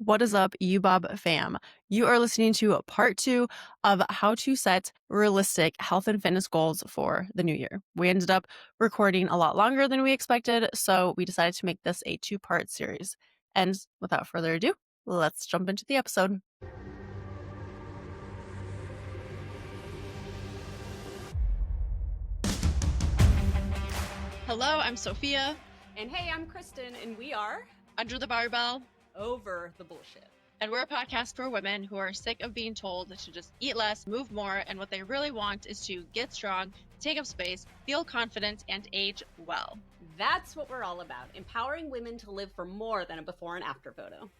What is up, UBob fam? You are listening to part 2 of how to set realistic health and fitness goals for the new year. We ended up recording a lot longer than we expected, so we decided to make this a 2-part series. And without further ado, let's jump into the episode. Hello, I'm Sophia. And hey, I'm Kristin, and we are Under the Barbell. Over the Bullshit. And we're a podcast for women who are sick of being told to just eat less, move more, and what they really want is to get strong, take up space, feel confident, and age well. That's what we're all about, empowering women to live for more than a before and after photo.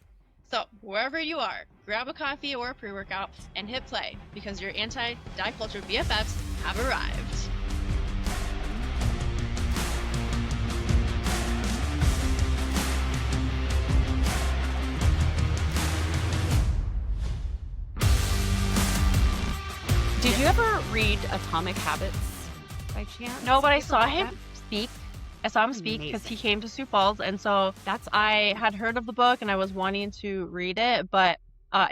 So, wherever you are, grab a coffee or a pre-workout and hit play, because your anti-diet culture BFFs have arrived. Did you ever read Atomic Habits by chance? No, but I You saw ever read him that? speak. I saw him speak because he Amazing. came to Sioux Falls, and so I had heard of the book and I was wanting to read it, but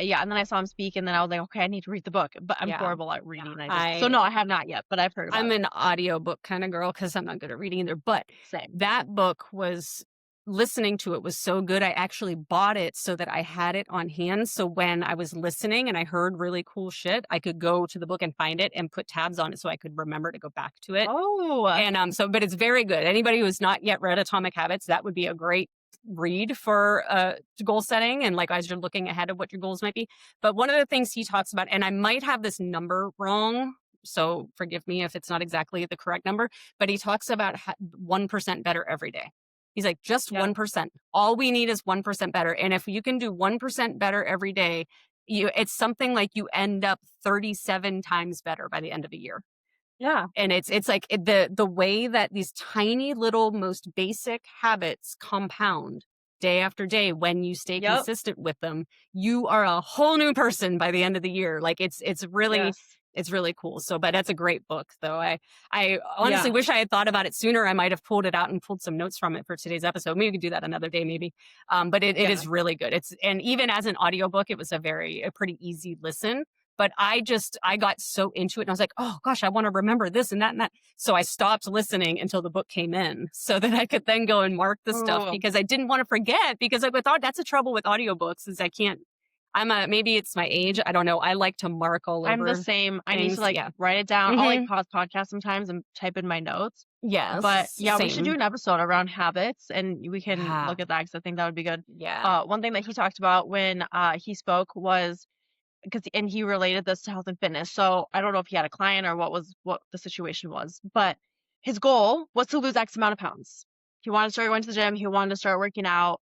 yeah, and then I saw him speak, and then I was like, okay, I need to read the book, but I'm Yeah. horrible at reading. Yeah. So no, I have not yet, but I've heard about I'm it. an audiobook kind of girl because I'm not good at reading either. But Same. that book was listening to it was so good. I actually bought it so that I had it on hand. So when I was listening and I heard really cool shit, I could go to the book and find it and put tabs on it so I could remember to go back to it. Oh, And but it's very good. Anybody who's not yet read Atomic Habits, that would be a great read for goal setting and like as you're looking ahead of what your goals might be. But one of the things he talks about, and I might have this number wrong, so forgive me if it's not exactly the correct number, but he talks about 1% better every day. He's like, just Yeah. 1%. All we need is 1% better. And if you can do 1% better every day, it's something like you end up 37 times better by the end of a year. yeah. And it's like the way that these tiny little most basic habits compound day after day when you stay Yep. consistent with them, you are a whole new person by the end of the year. Like it's really Yes. it's really cool. So, but that's a great book though. I honestly Yeah. wish I had thought about it sooner. I might have pulled it out and pulled some notes from it for today's episode. Maybe we could do that another day, maybe. But it Yeah. is really good. And even as an audiobook, it was a pretty easy listen. But I got so into it and I was like, oh gosh, I want to remember this and that and that. So I stopped listening until the book came in so that I could then go and mark the stuff Ooh. because I didn't want to forget, because I thought that's the trouble with audiobooks is maybe it's my age. I don't know. I like to mark all over. I'm the same. I need things, to yeah. write it down. I'll Mhm. pause podcasts sometimes and type in my notes. Yes. But yeah, we should do same. an episode around habits and we can Yeah. look at that because I think that would be good. Yeah. One thing that he talked about when he spoke was and he related this to health and fitness. So I don't know if he had a client or what the situation was, but his goal was to lose X amount of pounds. He wanted to start going to the gym. He wanted to start working out,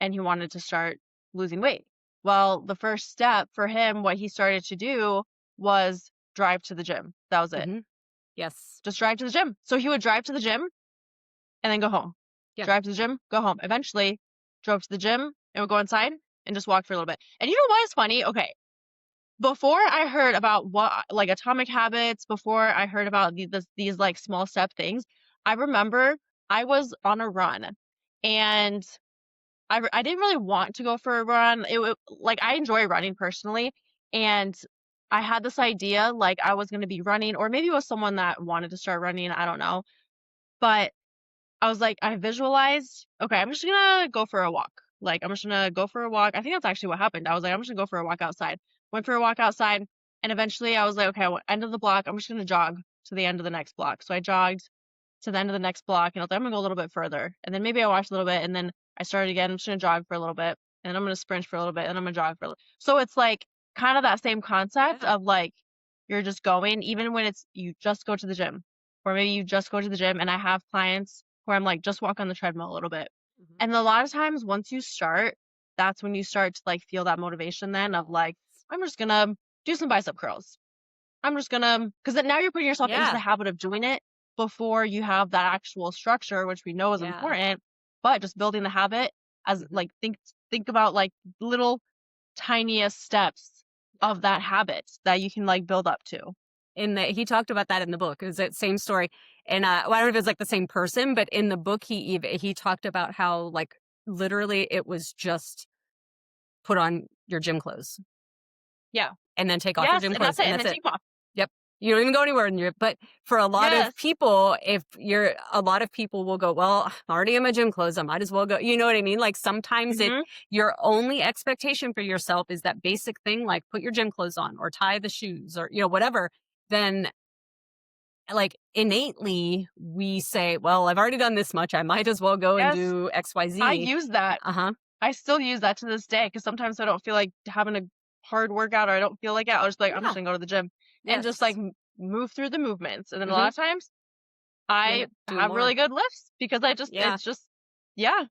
and he wanted to start losing weight. Well, the first step for him, what he started to do was drive to the gym. That was it. Mhm. Yes. Just drive to the gym. So he would drive to the gym and then go home. Yeah. Drive to the gym, go home. Eventually, drove to the gym and would go inside and just walk for a little bit. And you know what is funny? Okay. Before I heard about Atomic Habits, before I heard about these like small step things, I remember I was on a run and I didn't really want to go for a run. I enjoy running personally, and I had this idea like I was going to be running, or maybe it was someone that wanted to start running. I don't know, but I was like, I visualized, okay, I'm just gonna go for a walk. Like, I'm just gonna go for a walk. I think that's actually what happened. I was like, I'm just gonna go for a walk outside. Went for a walk outside, and eventually I was like, okay, end of the block, I'm just gonna jog to the end of the next block. So I jogged to the end of the next block, and I was like, I'm gonna go a little bit further. And then maybe I walked a little bit, and then I started again. I'm just gonna jog for a little bit, and I'm gonna sprint for a little bit, and I'm gonna jog for a little. So it's like kind of that same concept of like you're just going, even when you just go to the gym, or maybe you just go to the gym. And I have clients where I'm like, just walk on the treadmill a little bit. Mhm. And a lot of times once you start, that's when you start to like feel that motivation then of like, I'm just gonna do some bicep curls. I'm just gonna, because then now you're putting yourself into Yeah. the habit of doing it before you have that actual structure, which we know is Yeah. important, but just building the habit as like, think about like little tiniest steps of that habit that you can like build up to. He talked about that in the book. It was that same story. And well, I don't know if it's like the same person, but in the book he talked about how like literally it was just put on your gym clothes. Yeah. And then take off your Yes, gym and that's clothes, it, and and that's then it. take 'em off. Yep. You don't even go anywhere in your, but for a lot of Yes. people, a lot of people will go, well, I'm already in my gym clothes. I might as well go. You know what I mean? Like sometimes Mhm. your only expectation for yourself is that basic thing, like put your gym clothes on or tie the shoes or, whatever. Then like innately we say, well, I've already done this much. I might as well go and Yes. do X, Y, I Z. use that. Uh-huh. I still use that to this day because sometimes I don't feel like having a hard workout or I don't feel like it. I'll just be like, I'm just Yeah. gonna go to the gym and just like Yes. move through the movements. And then a Mm-hmm. lot of times You end I up doing have more. really good lifts because Yeah. it's just, yeah.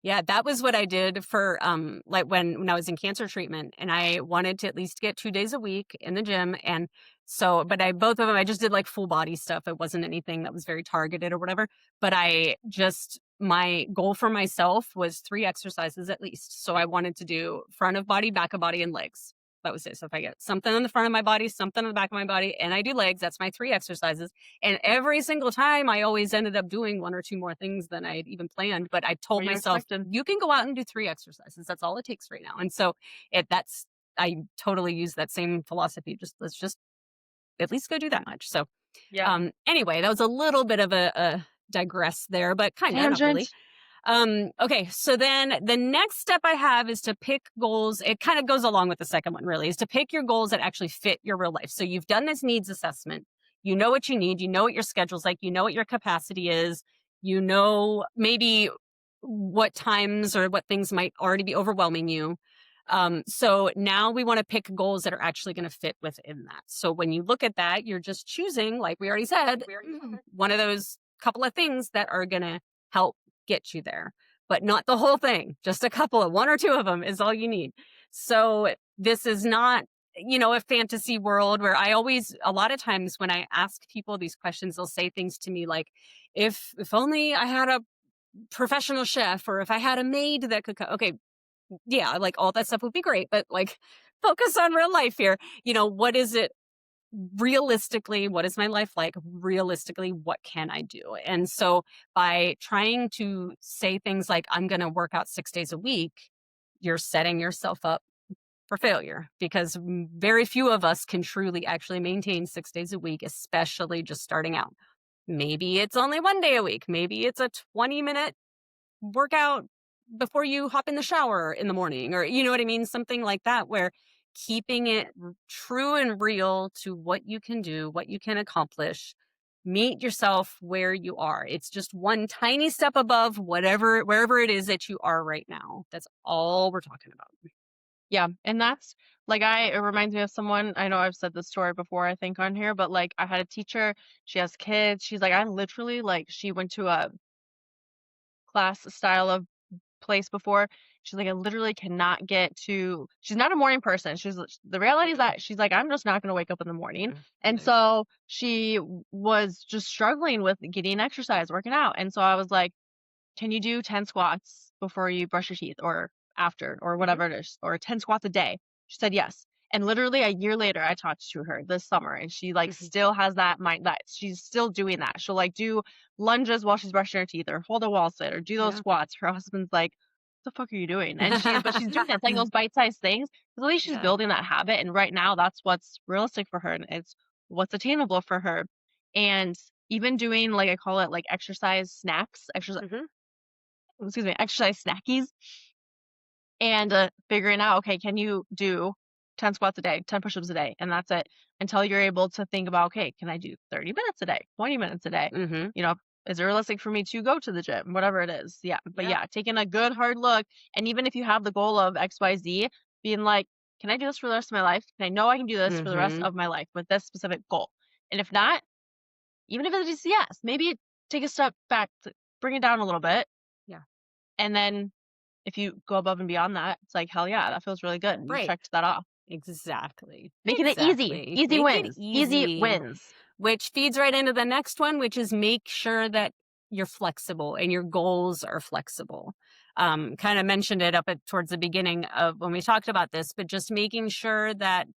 Yeah, that was what I did for like when I was in cancer treatment, and I wanted to at least get 2 days a week in the gym. And so, but both of them I just did like full body stuff. It wasn't anything that was very targeted or whatever. But my goal for myself was 3 exercises at least. So I wanted to do front of body, back of body, and legs. That was it. So if I get something on the front of my body, something on the back of my body, and I do legs, that's my 3 exercises. And every single time I always ended up doing 1 or 2 more things than I had even planned. But I told What you myself, expected. you can go out and do 3 exercises. That's all it takes right now. And so I totally use that same philosophy. Let's just at least go do that much. So Yeah. anyway, that was a little bit of a digress there, but kind of not really. Tangent. Okay, so then the next step I have is to pick goals. It kind of goes along with the second one, really, is to pick your goals that actually fit your real life. So you've done this needs assessment. You know what you need. You know what your schedule's like. You know what your capacity is. You know maybe what times or what things might already be overwhelming you. So now we want to pick goals that are actually going to fit within that. So when you look at that, you're just choosing, like we already said, one of those couple of things that are going to help get you there, but not the whole thing. Just a couple of 1 or 2 of them is all you need. So this is not, a fantasy world where a lot of times when I ask people these questions, they'll say things to me like, if only I had a professional chef, or if I had a maid that could cook. Okay, yeah, like all that stuff would be great, but like focus on real life here. What is it realistically? What is my life like? Realistically, what can I do? And so by trying to say things like, I'm going to work out 6 days a week, you're setting yourself up for failure, because very few of us can truly actually maintain 6 days a week, especially just starting out. Maybe it's only 1 day a week. Maybe it's a 20-minute workout before you hop in the shower in the morning, or you know what I mean? Something like that, where keeping it true and real to what you can do, what you can accomplish, meet yourself where you are. It's just one tiny step above wherever it is that you are right now. That's all we're talking about. Yeah. And that's like it reminds me of someone. I know I've said this story before, I think, on here, but like I had a teacher, she has kids. She's like, I literally like she went to a class style of place before. She's like, I literally cannot get to. She's not a morning person. The reality is that she's like, I'm just not going to wake up in the morning. And so she was just struggling with getting exercise, working out. And so I was like, can you do 10 squats before you brush your teeth or after or whatever it is, or 10 squats a day? She said yes. And literally a year later, I talked to her this summer, and she like still has that mind, that she's still doing that. She'll like do lunges while she's brushing her teeth, or hold a wall sit, or do those squats. Her husband's like, "What the fuck are you doing?" And but she's doing that, like those bite-sized things. 'Cause at least she's building that habit. And right now, that's what's realistic for her, and it's what's attainable for her. And even doing, like, I call it like exercise snacks, exercise snackies, and figuring out, okay, can you do 10 squats a day, 10 push-ups a day, and that's it, until you're able to think about, okay, can I do 30 minutes a day, 20 minutes a day? You know, is it realistic for me to go to the gym? Whatever it is. Yeah. But yeah, taking a good hard look. And even if you have the goal of XYZ, being like, can I do this for the rest of my life? Can I know I can do this for the rest of my life with this specific goal? And if not, even if it is yes, maybe take a step back, bring it down a little bit. Yeah. And then if you go above and beyond that, it's like, hell yeah, that feels really good. And you Right. checked that off. Exactly. Making it easy. Easy Make wins. it easy. wins. Which feeds right into the next one, which is make sure that you're flexible and your goals are flexible. Kind of mentioned it towards the beginning of when we talked about this, but just making sure that,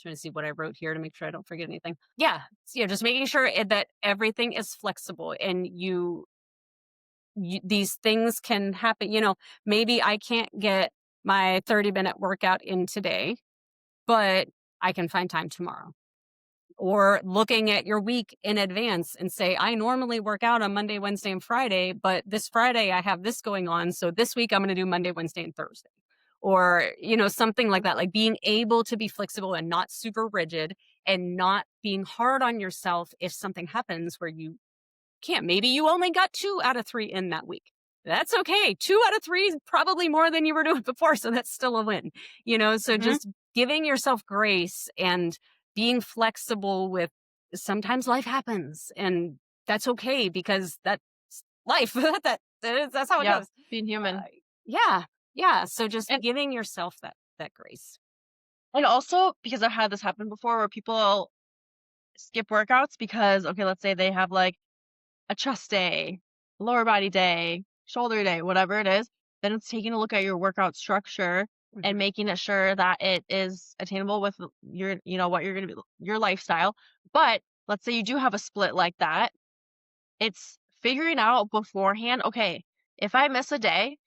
trying to see what I wrote here to make sure I don't forget anything. Yeah. So, just making sure that everything is flexible, and these things can happen. Maybe I can't get my 30-minute workout in today, but I can find time tomorrow. Or looking at your week in advance and say, I normally work out on Monday, Wednesday, and Friday, but this Friday I have this going on. So this week I'm going to do Monday, Wednesday, and Thursday. Or, something like that, like being able to be flexible and not super rigid and not being hard on yourself if something happens where you can't. Maybe you only got 2 out of 3 in that week. That's okay. 2 out of 3 is probably more than you were doing before. So that's still a win, so Mhm. just giving yourself grace and being flexible with sometimes life happens and that's okay because that's life. That's how it Yeah, goes. being Uh, human. yeah. Yeah. So just And giving yourself that grace. and also because I've had this happen before where people skip workouts because, okay, let's say they have like a chest day, lower body day, shoulder day, whatever it is, then it's taking a look at your workout structure and Mhm. making it sure that it is attainable with your, what you're going to be, your lifestyle. But let's say you do have a split like that. It's figuring out beforehand, okay, if I miss a day,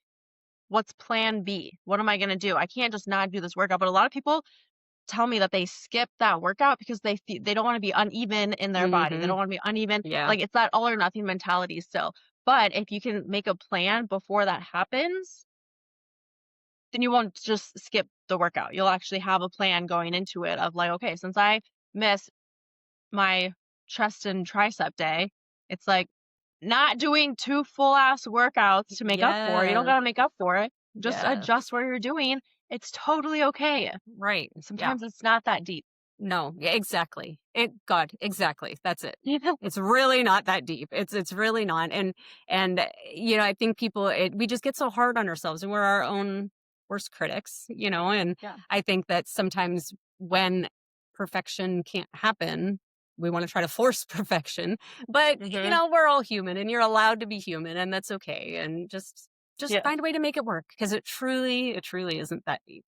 what's plan B? What am I going to do? I can't just not do this workout. But a lot of people tell me that they skip that workout because they don't want to be uneven in their body. They Mhm. don't want to be uneven. Yeah. Like it's that all or nothing mentality still. But if you can make a plan before that happens, then you won't just skip the workout. You'll actually have a plan going into it of like, okay, since I miss my chest and tricep day, it's like not doing 2 full ass workouts to make up for it. You don't Yes. gotta make up for it. Just Yes. adjust what you're doing. It's totally okay. Right. Yeah. Sometimes it's not that deep. No, yeah, exactly. God, exactly. That's it. You know? It's really not that deep. It's really not. And I think we just get so hard on ourselves and we're our own worst critics, and Yeah. I think that sometimes when perfection can't happen, we want to try to force perfection. But Mhm. we're all human and you're allowed to be human and that's okay. And just Yes. find a way to make it work because it truly isn't that deep.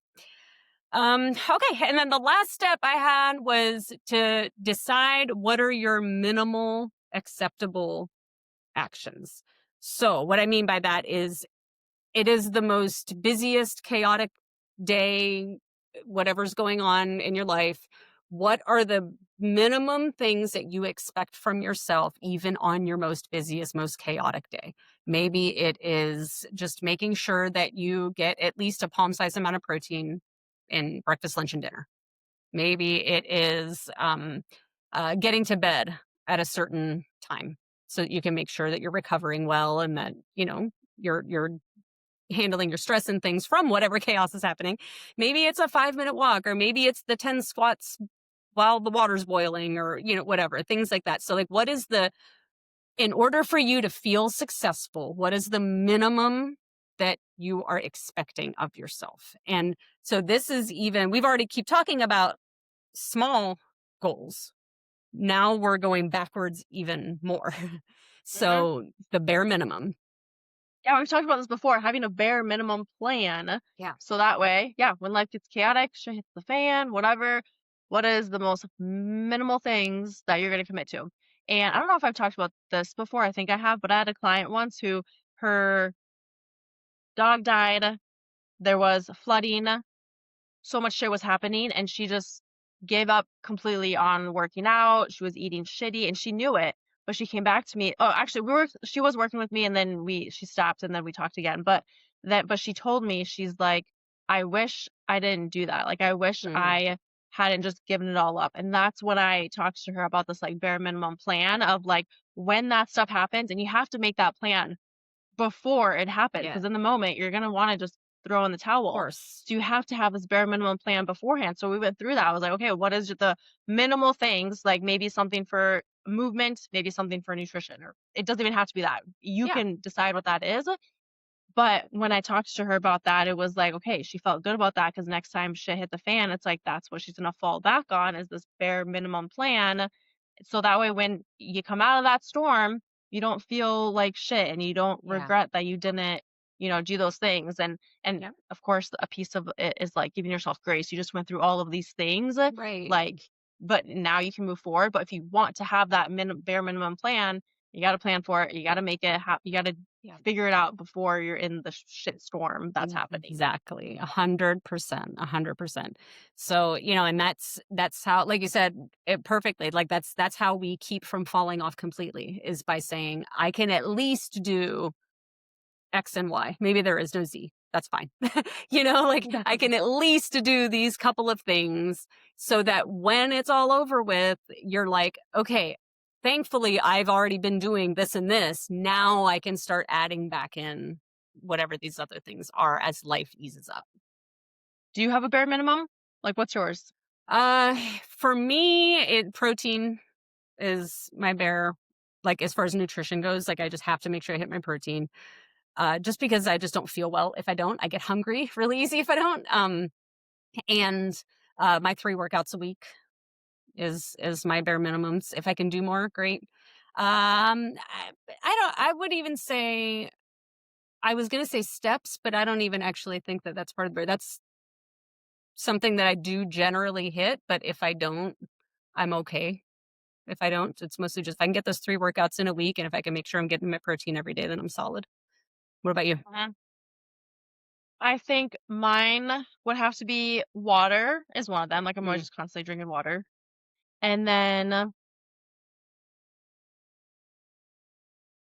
Okay. And then the last step I had was to decide what are your minimal acceptable actions. So, what I mean by that is it is the most busiest, chaotic day, whatever's going on in your life. What are the minimum things that you expect from yourself, even on your most busiest, most chaotic day? Maybe it is just making sure that you get at least a palm sized amount of protein in breakfast, lunch, and dinner. Maybe it is getting to bed at a certain time so that you can make sure that you're recovering well and that you're handling your stress and things from whatever chaos is happening. Maybe it's a 5-minute walk, or maybe it's the 10 squats while the water's boiling, or whatever, things like that. So like, in order for you to feel successful, what is the minimum that you are expecting of yourself? And so this is we've already keep talking about small goals. Now we're going backwards even more. Mhm. So the bare minimum. Yeah, we've talked about this before, having a bare minimum plan. Yeah. So that way, yeah, when life gets chaotic, shit hits the fan, whatever, what is the most minimal things that you're going to commit to? And I don't know if I've talked about this before. I think I have, but I had a client once who her dog died. There was flooding. So much shit was happening and she just gave up completely on working out. She was eating shitty and she knew it, but she came back to me. Oh, actually she was working with me and then she stopped and then we talked again. But she told me, she's like, I wish I didn't do that. Like I wish Mhm. I hadn't just given it all up. And that's when I talked to her about this like bare minimum plan of like when that stuff happens, and you have to make that plan before it happens, Yeah. because in the moment you're going to want to just throw in the Of towel. course. So you have to have this bare minimum plan beforehand. So we went through that. I was like, okay, what is the minimal things? Like maybe something for movement, maybe something for nutrition, or it doesn't even have to be that. You Yeah. can decide what that is. But when I talked to her about that, it was like, okay, she felt good about that because next time shit hit the fan, it's like that's what she's gonna fall back on, is this bare minimum plan. So that way when you come out of that storm, you don't feel like shit and you don't Yeah. regret that you didn't, do those things. And Yeah. of course a piece of it is like giving yourself grace. You just went through all of these things, Right. like, but now you can move forward. But if you want to have that bare minimum plan, you got to plan for it. You got to make it happen. You got to Yeah. figure it out before you're in the shit storm that's happening. Exactly. 100%. 100%. So, and that's how, like you said it perfectly, like that's how we keep from falling off completely, is by saying, I can at least do X and Y. Maybe there is no Z. That's fine. Like That's I okay. can at least do these couple of things so that when it's all over with, you're like, okay, thankfully I've already been doing this and this. Now I can start adding back in whatever these other things are as life eases up. Do you have a bare minimum? Like, what's yours? Uh, for me, protein is my bare, like as far as nutrition goes, like I just have to make sure I hit my protein. Just because I just don't feel well if I don't. I get hungry really easy if I don't. And my 3 workouts a week is my bare minimums. If I can do more, great. I don't. I would even say, I was gonna say steps, but I don't even actually think that that's part of the. That's something that I do generally hit, but if I don't, I'm okay. If I don't, it's mostly just if I can get those 3 workouts in a week, and if I can make sure I'm getting my protein every day, then I'm solid. What about you? I think mine would have to be water is one of them. Like I'm always Mm, just constantly drinking water. And then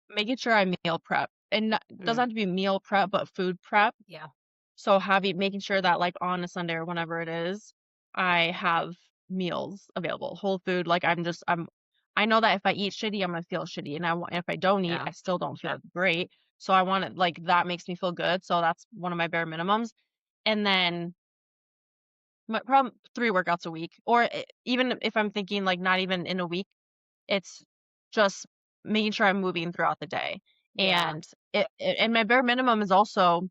making sure I meal prep. And doesn't mm, have to be meal prep, but food prep. yeah, So making sure that like on a Sunday or whenever it is, I have meals available, whole food. Like I know that if I eat shitty, I'm gonna feel shitty, and if I don't eat, yeah, I still don't feel great. So I want it like that makes me feel good. So that's one of my bare minimums. And then my problem 3 workouts a week, or even if I'm thinking like not even in a week, it's just making sure I'm moving throughout the day. yeah, And and my bare minimum is also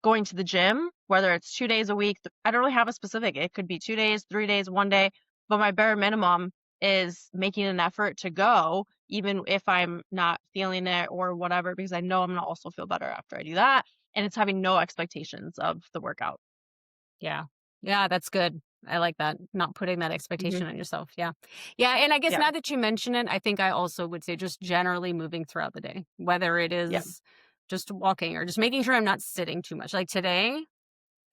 going to the gym, whether it's 2 days a week. I don't really have a specific. It could be 2 days, 3 days, one day, but my bare minimum is making an effort to go, even if I'm not feeling it or whatever, because I know I'm gonna also feel better after I do that. And it's having no expectations of the workout. yeah. Yeah, that's good. I like that. Not putting that Hmm. expectation on yourself. Yeah. Yeah. And I guess Yeah. now that you mention it, I think I also would say just generally moving throughout the day, whether it Yeah. is just walking or just making sure I'm not sitting too much. Like today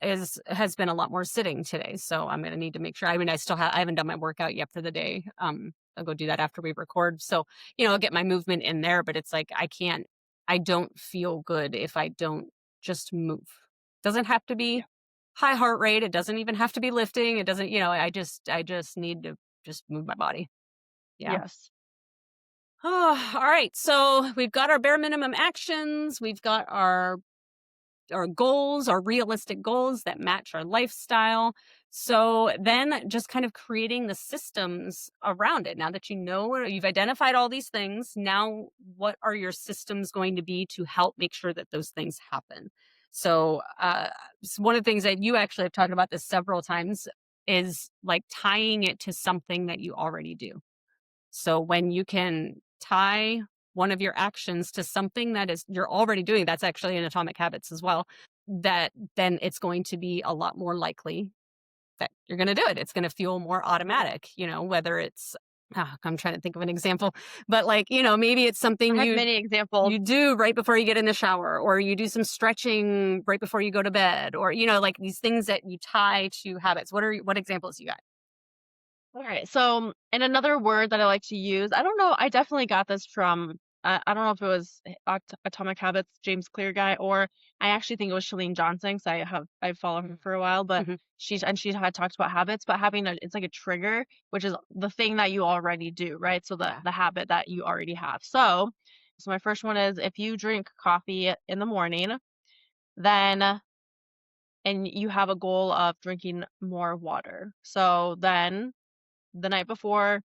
has been a lot more sitting today. So I'm gonna need to make sure. I mean, I haven't done my workout yet for the day. I'll go do that after we record. So, I'll get my movement in there, but it's like I don't feel good if I don't just move. Doesn't have to Yeah. be high heart rate. It doesn't even have to be lifting. It doesn't, I just need to just move my body. Yeah. Yes. Oh, all right. So we've got our bare minimum actions. We've got our goals, our realistic goals that match our lifestyle. So then just kind of creating the systems around it. Now that you've identified all these things, now what are your systems going to be to help make sure that those things happen? So, one of the things that you actually have talked about this several times is like tying it to something that you already do. So when you can tie one of your actions to something that is you're already doing, that's actually in Atomic Habits as well, that then it's going to be a lot more likely that you're going to do it. It's going to feel more automatic, whether it's I'm trying to think of an example, but like, maybe it's I something have you many examples. you do right before you get in the shower, or you do some stretching right before you go to bed, or like these things that you tie to habits. What examples you got? All right. So, and another word that I like to use, I don't know, I definitely got this from, I don't know if it was Atomic Habits, James Clear guy, or I actually think it was Shalene Johnson, because I followed her for a while, but Mhm. she had talked about habits, but it's like a trigger, which is the thing that you already do, right? So Yeah. the habit that you already have. So my first one is if you drink coffee in the morning, then, and you have a goal of drinking more water. So then the night before,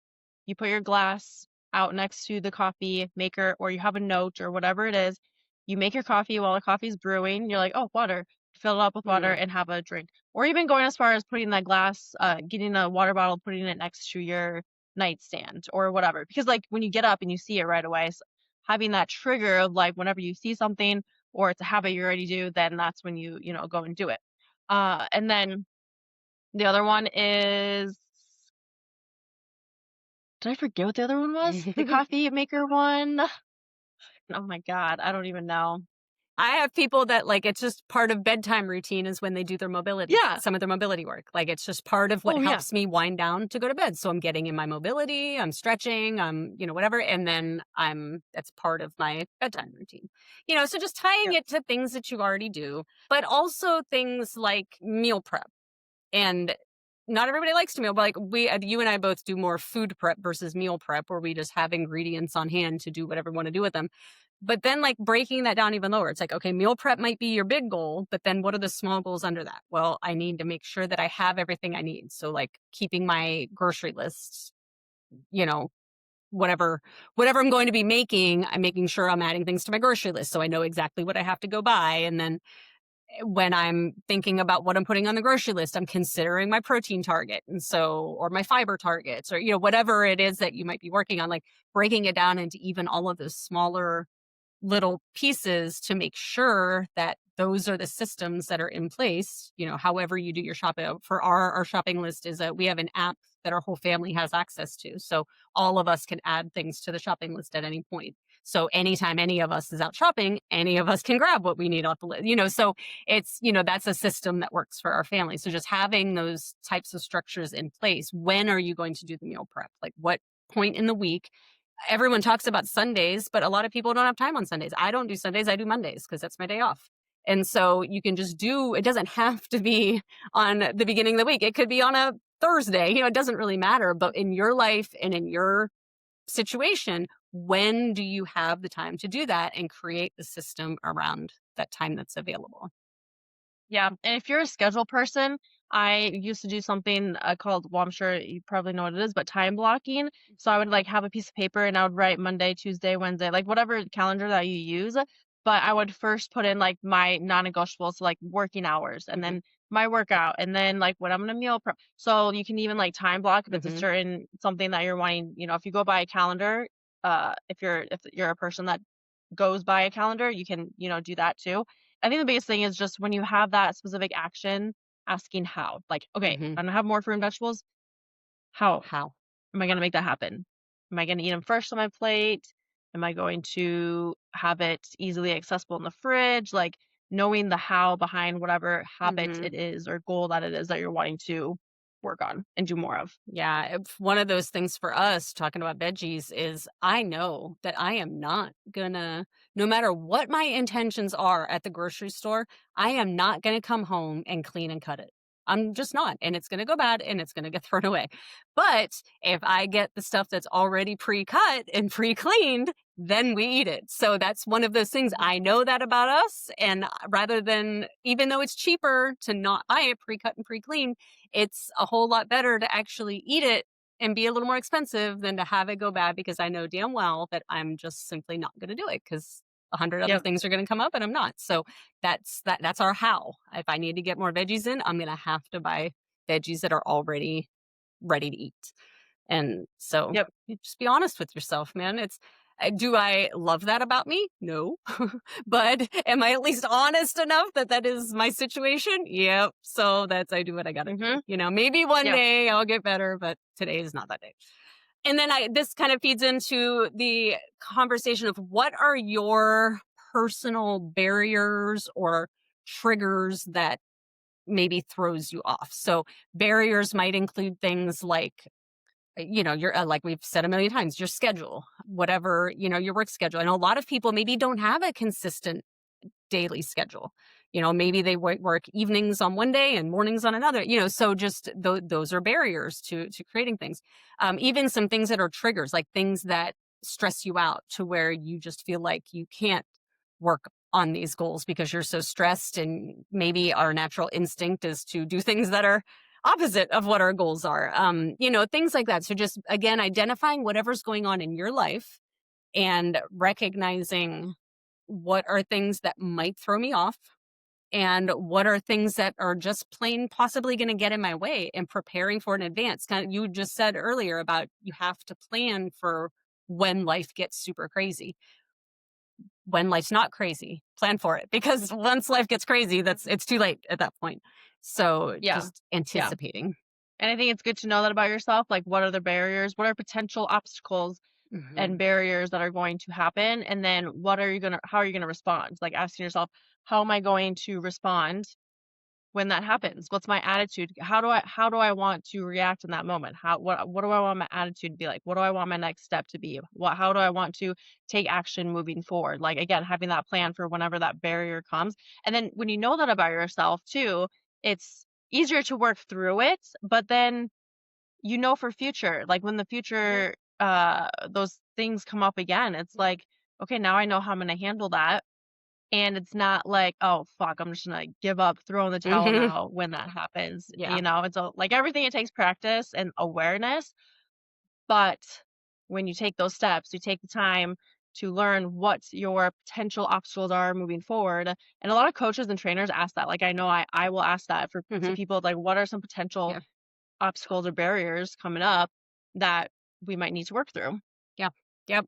you put your glass out next to the coffee maker, or you have a note or whatever it is. You make your coffee while the coffee's brewing. You're like, oh, water. Fill it up with water Mm. and have a drink. Or even going as far as putting that glass, getting a water bottle, putting it next to your nightstand or whatever. Because like when you get up and you see it right away, so having that trigger of like whenever you see something or it's a habit you already do, then that's when you go and do it. And then the other one is, did I forget what the other one was? The coffee maker one? Oh my God, I don't even know. I have people that like it's just part of bedtime routine is when they do their mobility, Yeah. some of their mobility work. Like it's just part of what Oh yeah. helps me wind down to go to bed. So I'm getting in my mobility, I'm stretching, whatever. And then that's part of my bedtime routine. So just tying Yep. it to things that you already do, but also things like meal prep. And not everybody likes to meal, but like you and I both do more food prep versus meal prep, where we just have ingredients on hand to do whatever we want to do with them. But then like breaking that down even lower, it's like, okay, meal prep might be your big goal, but then what are the small goals under that? Well, I need to make sure that I have everything I need. So like keeping my grocery lists, you know, whatever I'm going to be making, I'm making sure I'm adding things to my grocery list so I know exactly what I have to go buy. And then when I'm thinking about what I'm putting on the grocery list, I'm considering my protein target. And so, or my fiber targets, or, whatever it is that you might be working on, like breaking it down into even all of those smaller little pieces to make sure that those are the systems that are in place. However you do your shopping. For our shopping list is we have an app that our whole family has access to, so all of us can add things to the shopping list at any point. So anytime any of us is out shopping, any of us can grab what we need off the list. So it's, that's a system that works for our family. So just having those types of structures in place. When are you going to do the meal prep? Like what point in the week? Everyone talks about Sundays, but a lot of people don't have time on Sundays. I don't do Sundays, I do Mondays because that's my day off. And so you can just it doesn't have to be on the beginning of the week. It could be on a Thursday. It doesn't really matter. But in your life and in your situation, when do you have the time to do that and create the system around that time that's available? Yeah, and if you're a schedule person, I used to do something called, well, I'm sure you probably know what it is, but time blocking. So I would like have a piece of paper and I would write Monday, Tuesday, Wednesday, like whatever calendar that you use. But I would first put in like my non-negotiables, so like working hours, and Mhm. then my workout, and then like when I'm gonna meal prep. So you can even like time block if it's a Mhm. certain something that you're wanting. If you go by a calendar, if you're a person that goes by a calendar, you can do that too. I think the biggest thing is just when you have that specific action, asking how. Like, okay, Mhm. I'm gonna have more fruit and vegetables. How How? am I gonna make that happen? Am I gonna eat them first on my plate? Am I going to have it easily accessible in the fridge? Like knowing the how behind whatever habit Mhm. it is or goal that it is that you're wanting to work on and do more of. Yeah, one of those things for us talking about veggies is I know that I am not gonna, no matter what my intentions are at the grocery store, I am not gonna come home and clean and cut it. I'm just not. And it's gonna go bad and it's gonna get thrown away. But if I get the stuff that's already pre cut and pre cleaned, then we eat it. So that's one of those things. I know that about us. And rather than, even though it's cheaper to not buy it pre cut and pre cleaned, it's a whole lot better to actually eat it and be a little more expensive than to have it go bad because I know damn well that I'm just simply not going to do it because 100 other Yep. things are going to come up and I'm not. So that's our how. If I need to get more veggies in, I'm going to have to buy veggies that are already ready to eat. And so Yep. you just be honest with yourself, man. Do I love that about me? No. But am I at least honest enough that that is my situation? Yep. So I do what I got to do. Mhm. Maybe one Yeah. day I'll get better, but today is not that day. And then this kind of feeds into the conversation of what are your personal barriers or triggers that maybe throws you off. So barriers might include things like your like we've said a million times, your schedule, whatever, your work schedule. And a lot of people maybe don't have a consistent daily schedule. Maybe they work evenings on one day and mornings on another. So just those are barriers to creating things. Even some things that are triggers, like things that stress you out to where you just feel like you can't work on these goals because you're so stressed, and maybe our natural instinct is to do things that are opposite of what our goals are. Things like that. So just again, identifying whatever's going on in your life and recognizing what are things that might throw me off and what are things that are just plain possibly going to get in my way, and preparing for it in advance. Kind of, you just said earlier about you have to plan for when life gets super crazy. When life's not crazy, plan for it, because once life gets crazy, it's too late at that point. So Yeah. just Yeah. anticipating. And I think it's good to know that about yourself. Like, what are the barriers? What are potential obstacles and barriers that are going to happen, and then how are you gonna respond? Like asking yourself, how am I going to respond when that happens? What's my attitude? How do I want to react in that moment? What do I want my attitude to be like? What do I want my next step to be? How do I want to take action moving forward? Like again, having that plan for whenever that barrier comes. And then when you know that about yourself too, it's easier to work through it, but then for future, like when the future those things come up again, it's like, okay, now I know how I'm gonna handle that. And it's not like, "Oh, fuck, I'm just gonna give up, throw in the towel Hmm. now," when that happens, Yeah. It's like everything, it takes practice and awareness, but when you take those steps, you take the time to learn what your potential obstacles are moving forward, and a lot of coaches and trainers ask that, like, I know I will ask that to Hmm. people, like, what are some potential Yeah. obstacles or barriers coming up that we might need to work through? Yeah. Yep.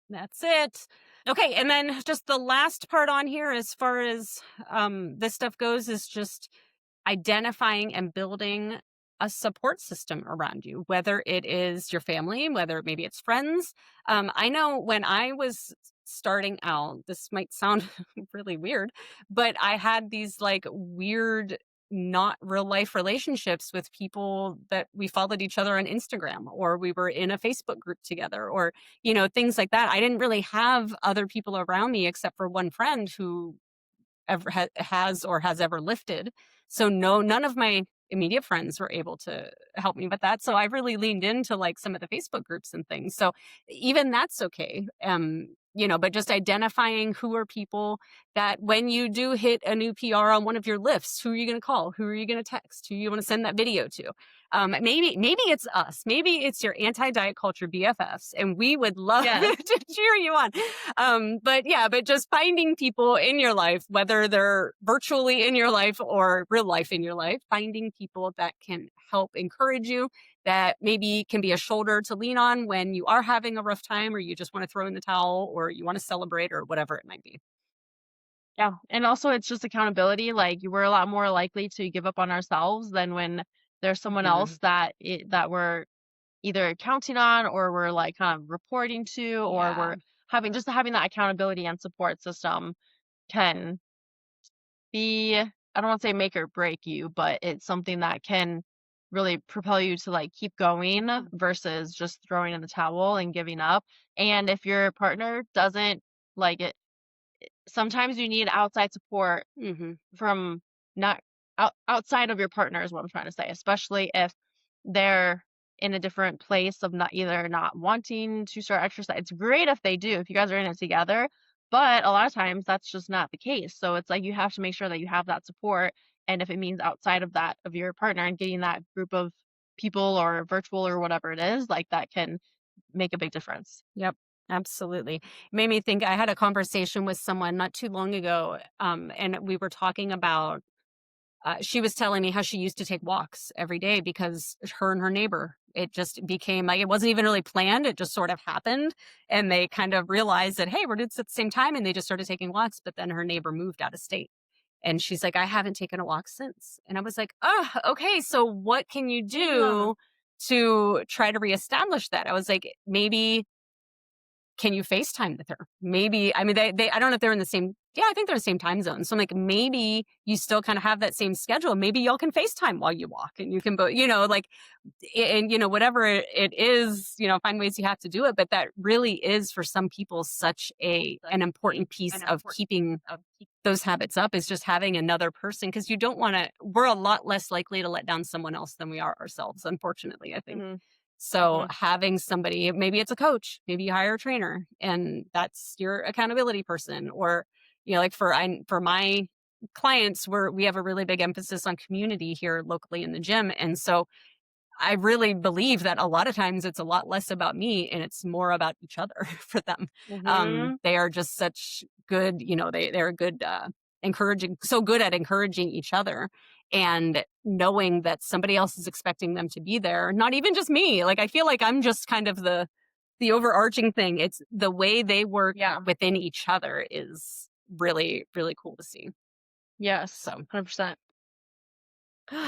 That's it. Okay, and then just the last part on here as far as this stuff goes is just identifying and building a support system around you, whether it is your family, whether maybe it's friends. I know when I was starting out, this might sound really weird, but I had these like weird, not real life relationships with people that we followed each other on Instagram, or we were in a Facebook group together, or, things like that. I didn't really have other people around me except for one friend who has ever lifted. So no, none of my immediate friends were able to help me with that. So I really leaned into like some of the Facebook groups and things. So even that's okay. But just identifying who are people that when you do hit a new PR on one of your lifts, who are you going to call? Who are you going to text? Who you want to send that video to? Maybe it's us. Maybe it's your anti-diet culture BFFs, and we would love Yes. to cheer you on. But just finding people in your life, whether they're virtually in your life or real life in your life, finding people that can help encourage you, that maybe can be a shoulder to lean on when you are having a rough time, or you just want to throw in the towel, or you want to celebrate, or whatever it might be. Yeah, and also it's just accountability, like, we're a lot more likely to give up on ourselves than when there's someone Mhm. else that we're either counting on, or we're, like, kind of reporting to, or Yeah. we're having that accountability and support system can be, I don't wanna say make or break you, but it's something that can really propel you to, like, keep going versus just throwing in the towel and giving up. And if your partner doesn't like it, sometimes you need outside support Mhm. from not outside of your partner is what I'm trying to say, especially if they're in a different place of not wanting to start exercise. It's great if they do, if you guys are in it together, but a lot of times that's just not the case. So it's like you have to make sure that you have that support. And if it means outside of that of your partner and getting that group of people or virtual or whatever it is, like that can make a big difference. Yep. Absolutely. Made me think. I had a conversation with someone not too long ago, and we were talking about she was telling me how she used to take walks every day because her and her neighbor, it just became like it wasn't even really planned. It just sort of happened. And they kind of realized that, hey, we're doing this at the same time. And they just started taking walks. But then her neighbor moved out of state. And she's like, I haven't taken a walk since. And I was like, oh, okay. So what can you Yeah. do to try to reestablish that? I was like, maybe can you FaceTime with her? Maybe, I mean, I don't know if they're in the same, yeah, I think they're in the same time zone. So I'm like, maybe you still kind of have that same schedule. Maybe y'all can FaceTime while you walk and you can both, like, and, whatever it is, find ways you have to do it. But that really is for some people such an important piece of keeping those habits up is just having another person. Cause you don't want to, we're a lot less likely to let down someone else than we are ourselves, unfortunately, I think. Mhm. So Mhm. having somebody, maybe it's a coach, maybe you hire a trainer and that's your accountability person. Or, like for my clients, we have a really big emphasis on community here locally in the gym. And so I really believe that a lot of times it's a lot less about me and it's more about each other for them. Mhm. They are just such good, they're good, so good at encouraging each other and knowing that somebody else is expecting them to be there. Not even just me. Like, I feel like I'm just kind of the overarching thing. It's the way they work Yeah. within each other is really, really cool to see. Yes. So 100%. all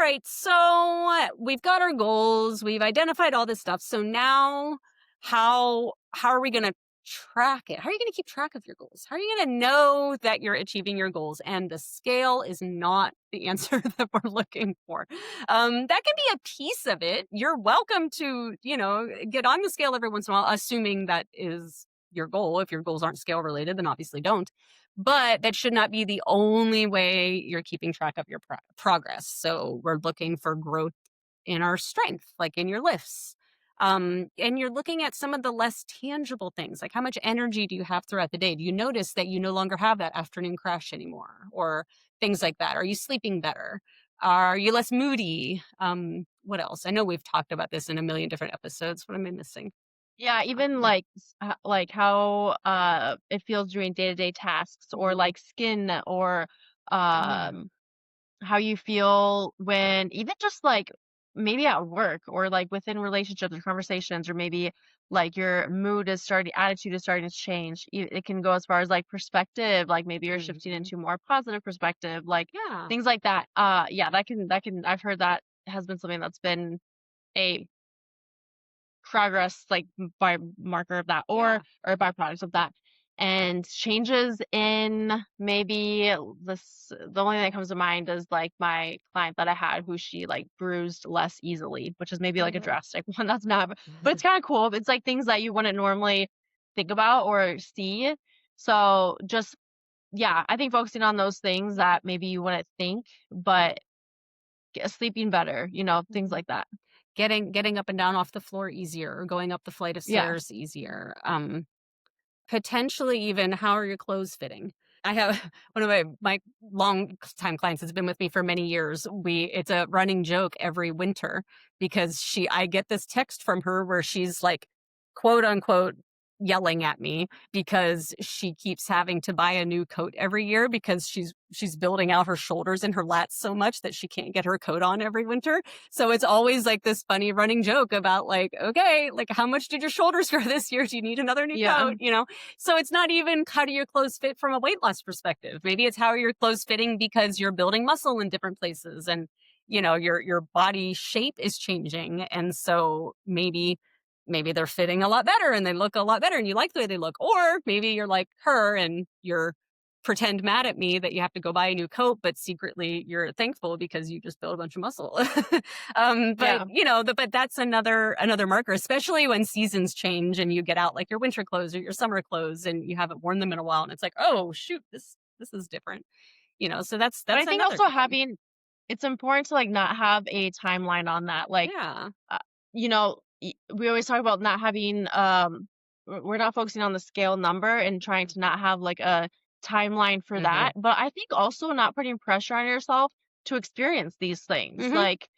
right. So we've got our goals. We've identified all this stuff. So now, how are we going to track it? How are you going to keep track of your goals? How are you going to know that you're achieving your goals? And the scale is not the answer that we're looking for. That can be a piece of it. You're welcome to, get on the scale every once in a while, assuming that is your goal. If your goals aren't scale related, then obviously don't. But that should not be the only way you're keeping track of your progress. So we're looking for growth in our strength, like in your lifts. And you're looking at some of the less tangible things, like how much energy do you have throughout the day? Do you notice that you no longer have that afternoon crash anymore, or things like that? Are you sleeping better? Are you less moody? What else? I know we've talked about this in a million different episodes. What am I missing? Yeah, even Yeah. like how it feels doing day-to-day tasks, or like skin, or Yeah. um how you feel when even just like maybe at work, or like within relationships or conversations, or maybe like your attitude is starting to change. It can go as far as like perspective, like maybe you're shifting Mhm. into more positive perspective, like Yeah. things like that. Yeah, that can I've heard that has been something that's been a progress, like by marker of that, Yeah. or byproducts of that. And changes in maybe the only thing that comes to mind is like my client that I had, who she like bruised less easily, which is maybe Oh, like a good. drastic one. That's not, but it's kind of cool. It's like things that you wouldn't normally think about or see. So just, yeah, I think focusing on those things that maybe you wouldn't think, but sleeping better, things Mhm. like that. Getting up and down off the floor easier, or going up the flight of Yeah. stairs easier. Potentially even how are your clothes fitting? I have one of my long time clients has been with me for many years. It's a running joke every winter because I get this text from her where she's like, quote unquote, yelling at me because she keeps having to buy a new coat every year because she's building out her shoulders and her lats so much that she can't get her coat on every winter. So it's always like this funny running joke about like, okay, like how much did your shoulders grow this year? Do you need another new Yeah. coat? So it's not even how do your clothes fit from a weight loss perspective. Maybe it's how are your clothes fitting because you're building muscle in different places, and your body shape is changing. And so maybe they're fitting a lot better and they look a lot better and you like the way they look. Or maybe you're like her and you're pretend mad at me that you have to go buy a new coat, but secretly you're thankful because you just built a bunch of muscle. But Yeah. but that's another marker, especially when seasons change and you get out like your winter clothes or your summer clothes and you haven't worn them in a while and it's like, oh shoot, this is different. So that's But I that's think another also good one. it's important to like not have a timeline on that. Like, Yeah. uh, we always talk about not having, we're not focusing on the scale number and trying to not have like a timeline for Hmm. that. But I think also not putting pressure on yourself to experience these things. Hmm. Like,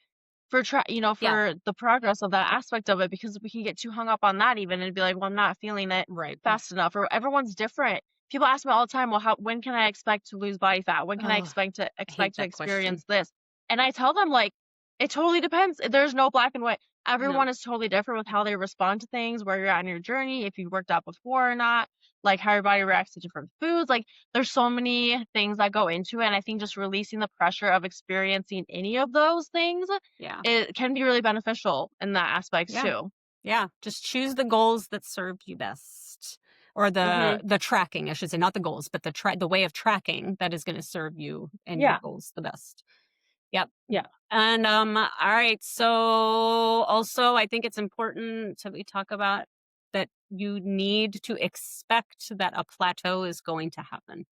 Yeah. for the progress of that aspect of it, because we can get too hung up on that even and be like, well, I'm not feeling it Right. fast enough, or everyone's different. People ask me all the time, well, when can I expect to lose body fat? When can I Oh, expect to I hate expect to that question. experience this? And I tell them like, it totally depends. There's no black and white. No. Everyone is totally different with how they respond to things, where you're at in your journey, if you worked out before or not, like how your body reacts to different foods. Like there's so many things that go into it. And I think just releasing the pressure of experiencing any of those things, Yeah. it can be really beneficial in that aspect Yeah. too. Yeah, just choose the goals that serve you best. Or Mhm. the tracking, I should say, not the goals, but the way of tracking that is going to serve you and your Yeah. goals the best. Yep. Yeah. And all right, so also I think it's important to we talk about that you need to expect that a plateau is going to happen.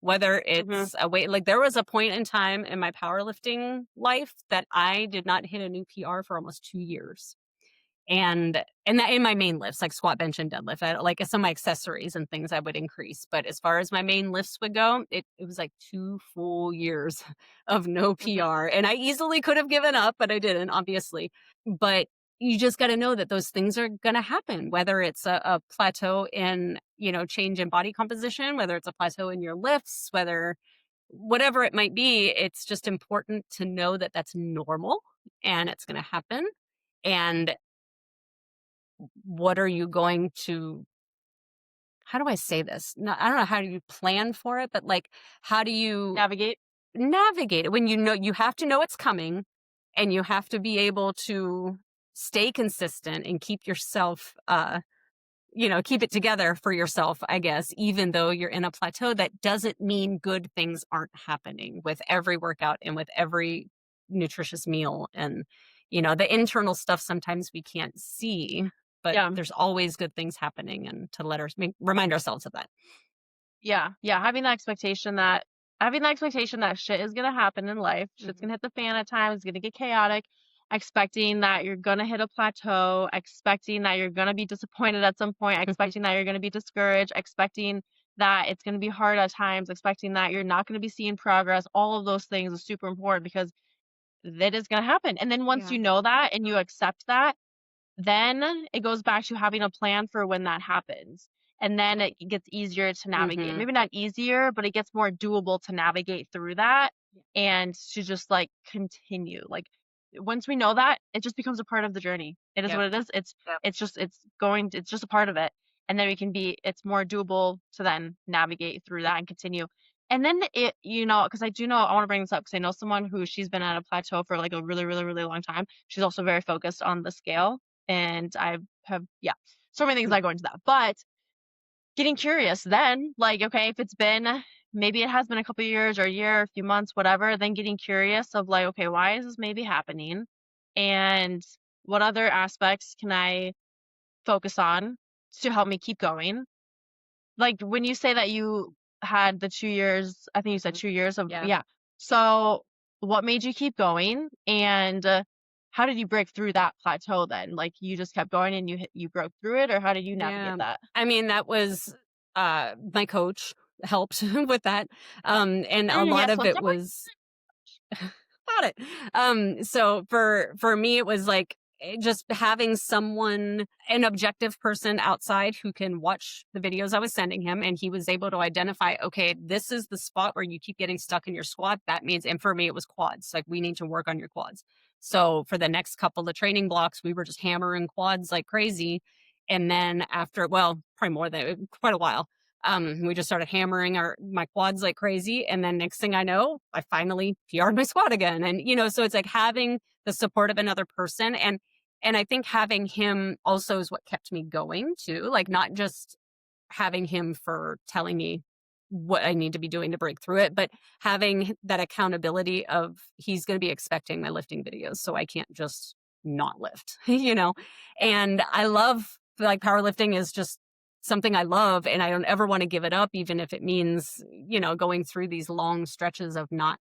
Whether Mhm. it's a weight, like there was a point in time in my powerlifting life that I did not hit a new PR for almost 2 years. And that in my main lifts, like squat, bench, and deadlift, like some of my accessories and things I would increase. But as far as my main lifts would go, it was like 2 full years of no Mhm. PR. And I easily could have given up, but I didn't, obviously. But you just got to know that those things are going to happen, whether it's a plateau in, change in body composition, whether it's a plateau in your lifts, whatever it might be. It's just important to know that that's normal and it's going to happen. And what are you going to how do I say this? No, I don't know how do you plan for it, but like how do you Navigate. navigate it when you have to know it's coming and you have to be able to stay consistent and keep yourself keep it together for yourself, I guess, even though you're in a plateau. That doesn't mean good things aren't happening with every workout and with every nutritious meal. And, the internal stuff sometimes we can't see, but Yeah. there's always good things happening, and to remind ourselves of that. Yeah. Having the expectation that shit is gonna happen in life. Shit's gonna hit the fan at times, it's gonna get chaotic. Expecting that you're gonna hit a plateau, expecting that you're gonna be disappointed at some point, expecting that you're gonna be discouraged, expecting that it's gonna be hard at times, expecting that you're not gonna be seeing progress. All of those things is super important because that is gonna happen. And then once Yeah. you know that and you accept that, then it goes back to having a plan for when that happens. And then it gets easier to navigate. Mhm. Maybe not easier, but it gets more doable to navigate through that and to just like continue. Like once we know that, it just becomes a part of the journey. It is Yep. what it is. Yep. It's just a part of it. And then it's more doable to then navigate through that and continue. And then because I want to bring this up because I know someone who she's been at a plateau for like a really, really, really long time. She's also very focused on the scale. And I have, so many things that go into that. But getting curious then, like, okay, if maybe it has been a couple of years or a year, a few months, whatever, then getting curious of like, okay, why is this maybe happening? And what other aspects can I focus on to help me keep going? Like when you say that you had the 2 years, I think you said 2 years of, Yeah. yeah. So what made you keep going? And how did you break through that plateau then? Like you just kept going and you broke through it, or how did you Yeah. navigate that? I mean, that was my coach helped with that. And a lot Yes, of let's it definitely. was got it. So for me, it was like just having an objective person outside who can watch the videos I was sending him, and he was able to identify, okay, this is the spot where you keep getting stuck in your squat. That means, and for me, it was quads. Like we need to work on your quads. So for the next couple of training blocks, we were just hammering quads like crazy. And then after, well, probably more than quite a while, we just started hammering my quads like crazy. And then next thing I know, I finally PR'd my squat again. And, so it's like having the support of another person. And I think having him also is what kept me going too. Like not just having him for telling me what I need to be doing to break through it, but having that accountability of he's going to be expecting my lifting videos. So I can't just not lift, and I love like powerlifting is just something I love, and I don't ever want to give it up, even if it means, going through these long stretches of not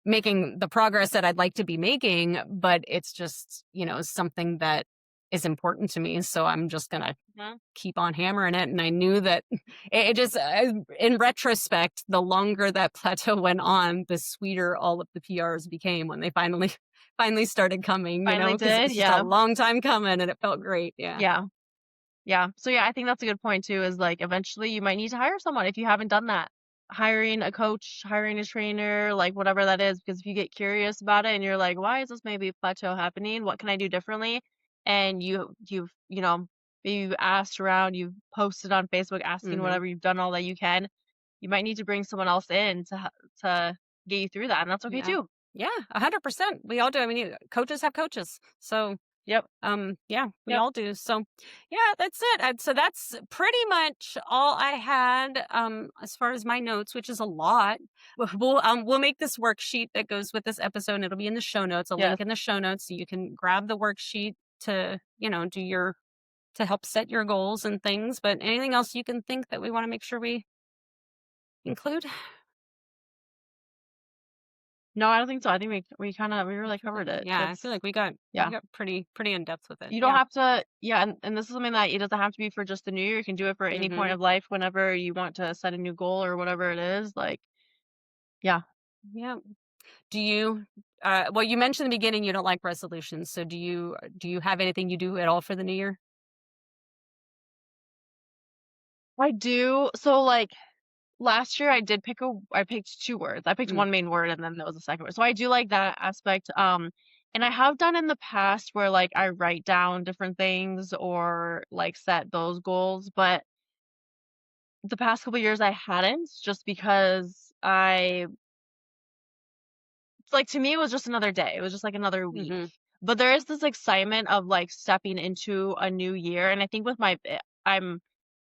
making the progress that I'd like to be making, but it's just, something that is important to me. So I'm just going to keep on hammering it. And I knew that it just, in retrospect, the longer that plateau went on, the sweeter all of the PRs became when they finally started coming, Finally because it did, was just a yeah. long time coming and it felt great. Yeah. Yeah. Yeah. So yeah, I think that's a good point too, is like eventually you might need to hire someone if you haven't done that. Hiring a coach, hiring a trainer, like whatever that is, because if you get curious about it and you're like, why is this maybe plateau happening? What can I do differently? And maybe you've asked around, you've posted on Facebook asking Hmm. whatever, you've done all that you can. You might need to bring someone else in to get you through that, and that's okay Yeah. too. Yeah. 100%. We all do. I mean, coaches have coaches. So Yep. yeah, we Yep. all do. So yeah, that's it. So that's pretty much all I had as far as my notes, which is a lot. We'll make this worksheet that goes with this episode, and it'll be in the show notes, a Yes. link in the show notes, so you can grab the worksheet to, to help set your goals and things. But anything else you can think that we want to make sure we include? No, I don't think so. I think we really covered it. Yeah, I feel like we got Yeah. pretty in depth with it. You don't Yeah. have to, yeah, and this is something that it doesn't have to be for just the new year. You can do it for any point Mhm. of life whenever you want to set a new goal or whatever it is. Like, yeah. Yeah. Do you well, you mentioned in the beginning you don't like resolutions. So do you have anything you do at all for the new year? I do. So like last year I picked two words. I picked Mm. one main word and then there was a second word. So I do like that aspect. And I have done in the past where like I write down different things or like set those goals, but the past couple years I hadn't just because like to me it was just another day. It was just like another week. Mhm. But there is this excitement of like stepping into a new year, and I think with I'm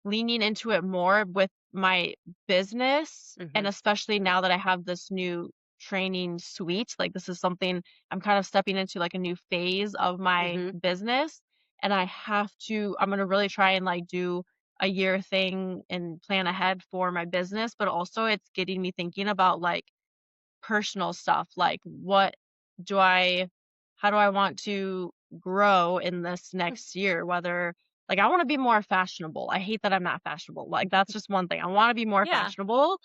leaning into it more with my business, and Mhm. especially now that I have this new training suite, like this is something I'm kind of stepping into, like a new phase of my Mhm. business, and I'm going to really try and like do a year thing and plan ahead for my business, but also it's getting me thinking about like personal stuff, like do I how do I want to grow in this next year? Whether like I want to be more fashionable. I hate that I'm not fashionable. Like that's just one thing. I want to be more Yeah. fashionable.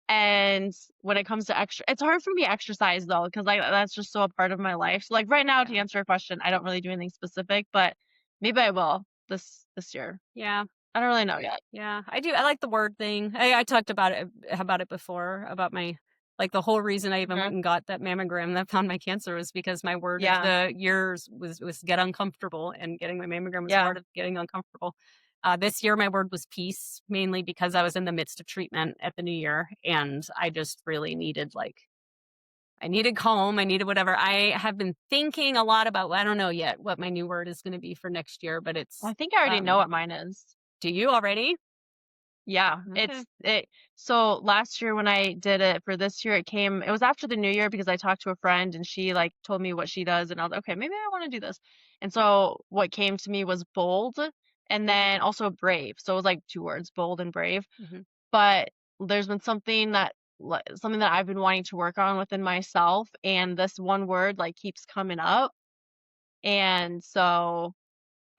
And when it comes to it's hard for me to exercise though, because like that's just so a part of my life. So like right now, to Yeah. answer your question, I don't really do anything specific, but maybe I will this year. Yeah. I don't really know yet. Yeah, I do. I like the word thing. I talked about it before about my like the whole reason I even Mhm. went and got that mammogram that found my cancer was because my word of Yeah, the years was get uncomfortable, and getting my mammogram was yeah. part of getting uncomfortable. This year, my word was peace, mainly because I was in the midst of treatment at the new year, and I just really needed I needed calm, I needed whatever. I have been thinking a lot about. I don't know yet what my new word is going to be for next year, but I it's. think I already know um what mine is. Do you already? Yeah, Okay. so last year when I did it for this year, it was after the new year because I talked to a friend and she like told me what she does and I was like, okay, maybe I want to do this. And so what came to me was bold and Mm, then also brave. So it was like two words, bold and brave. mhm. But there's been something that I've been wanting to work on within myself, and this one word like keeps coming up. And so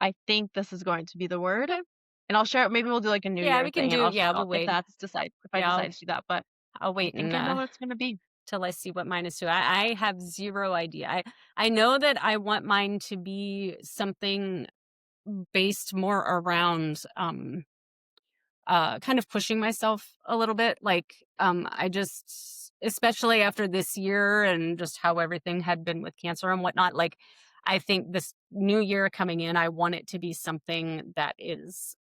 I think this is going to be the word. And I'll share it. Maybe we'll do like a New Yeah, Year we can thing, and do. Yeah, we'll if wait. I Yeah, decide to do that. But I'll I wait think and I know what it's gonna be. till I see what mine is too. I have zero idea. I know that I want mine to be something based more around kind of pushing myself a little bit. Like I just, especially after this year and just how everything had been with cancer and whatnot, like I think this new year coming in, I want it to be something that is,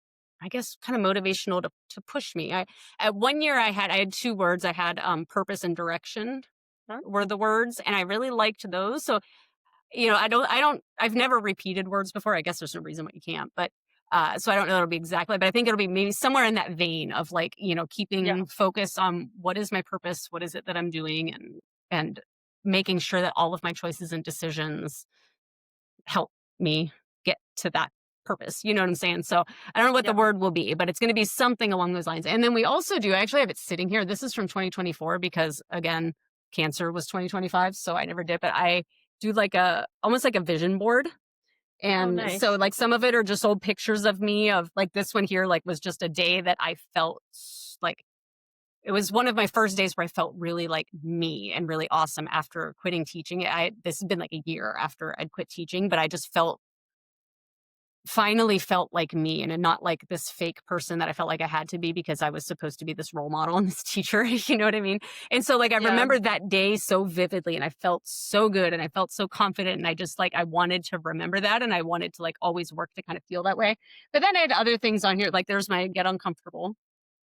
I guess, kind of motivational to push me. At one year I had two words. I had purpose and direction Huh? were the words, and I really liked those. So I've never repeated words before. I guess there's no reason why you can't, but so I don't know it'll be exactly, but I think it'll be maybe somewhere in that vein of like, Yeah. keeping focus on what is my purpose, what is it that I'm doing, and making sure that all of my choices and decisions help me get to that purpose. You know what I'm saying? So I don't know what the Yeah. word will be, but it's going to be something along those lines. And then we also I actually have it sitting here. This is from 2024 because again, cancer was 2025. So I never did, but I do almost like a vision board. Oh, And so nice. like some of it are just old pictures of me of like this one here, like was just a day that I felt like it was one of my first days where I felt really like me and really awesome after quitting teaching. This has been like a year after I'd quit teaching, but I just finally felt like me and not like this fake person that I felt like I had to be because I was supposed to be this role model and this teacher, you know what I mean? And so like I Yeah. remember that day so vividly and I felt so good and I felt so confident and I just like I wanted to remember that and I wanted to like always work to kind of feel that way. But then I had other things on here like there's my get uncomfortable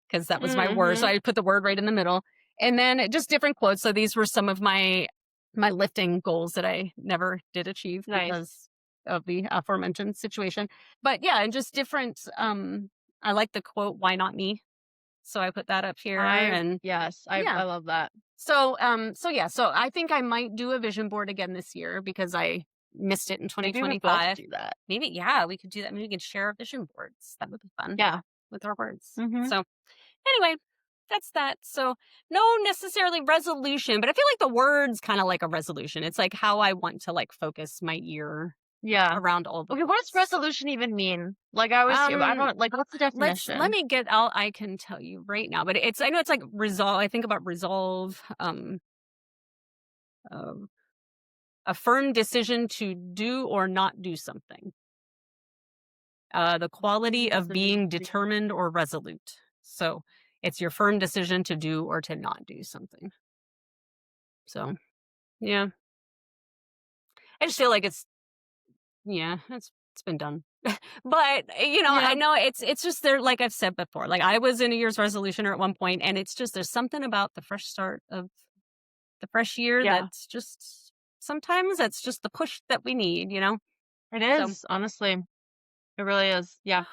because that was my word. So Mhm. I put the word right in the middle. And then just different quotes. So these were some of my lifting goals that I never did achieve Nice. because of the aforementioned situation. But yeah, and just different I like the quote, why not me? So I put that up here and yeah. I love that. So yeah, so I think I might do a vision board again this year because I missed it in Maybe we both 2025. do that. Maybe yeah, we could do that. Maybe we could share our vision boards. That would be fun Yeah. with our words. Mhm. So anyway, that's that. So no necessarily resolution, but I feel like the word's kind of like a resolution. It's like how I want to like focus my year Yeah. around all the Okay, what does goals. resolution even mean? Like I Um don't like what's the let definition? me get out. I can tell you right now, but I know it's like resolve. I think about resolve, uh, a firm decision to do or not do something. The quality of being determined or resolute. So it's your firm decision to do or to not do something. So yeah, I just feel like it's been done. But I Yeah. know it's just there. Like I've said before, like I was in a year's resolutioner at one point, and it's just there's something about the fresh start of the fresh year Yeah. that's just sometimes that's just the push that we need. It So is, honestly. It really is. Yeah.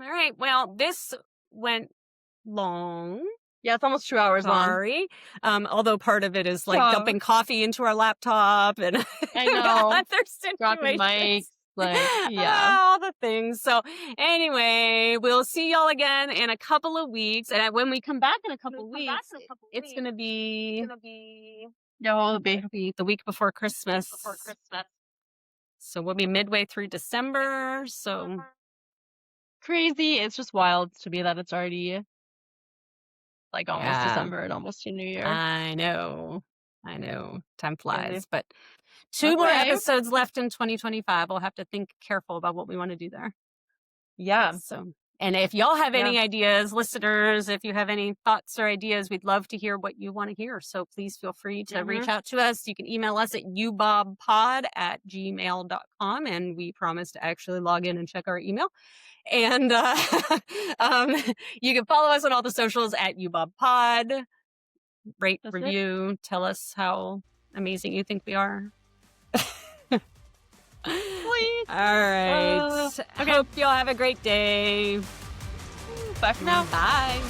All right. Well, this went long. Yeah, it's almost 2 hours long. Sorry. Although part of it is like Yeah. dumping coffee into our laptop and I know. other Dropping mics, situations. like, yeah. All the things. So anyway, we'll see y'all again in a couple of weeks. And when we come back in a couple of weeks, it's going to be No, it'll be it'll be the week before Christmas. So we'll be midway through December. So crazy. It's just wild to me that it's already like almost Yeah. December and almost to New Year. I know. Time flies. Crazy. But 2 more Okay. episodes left in 2025. We'll have to think careful about what we want to do there. Yeah. So, and if y'all have any ideas, listeners, if you have any thoughts or ideas, we'd love to hear what you want to hear. So please feel free to reach out to us. You can email us at ubobpod@gmail.com, and we promise to actually log in and check our email. And you can follow us on all the socials at ubobpod. Rate, That's it. review, tell us how amazing you think we are. Please. All right. Okay. Hope y'all have a great day. Bye for now. Bye.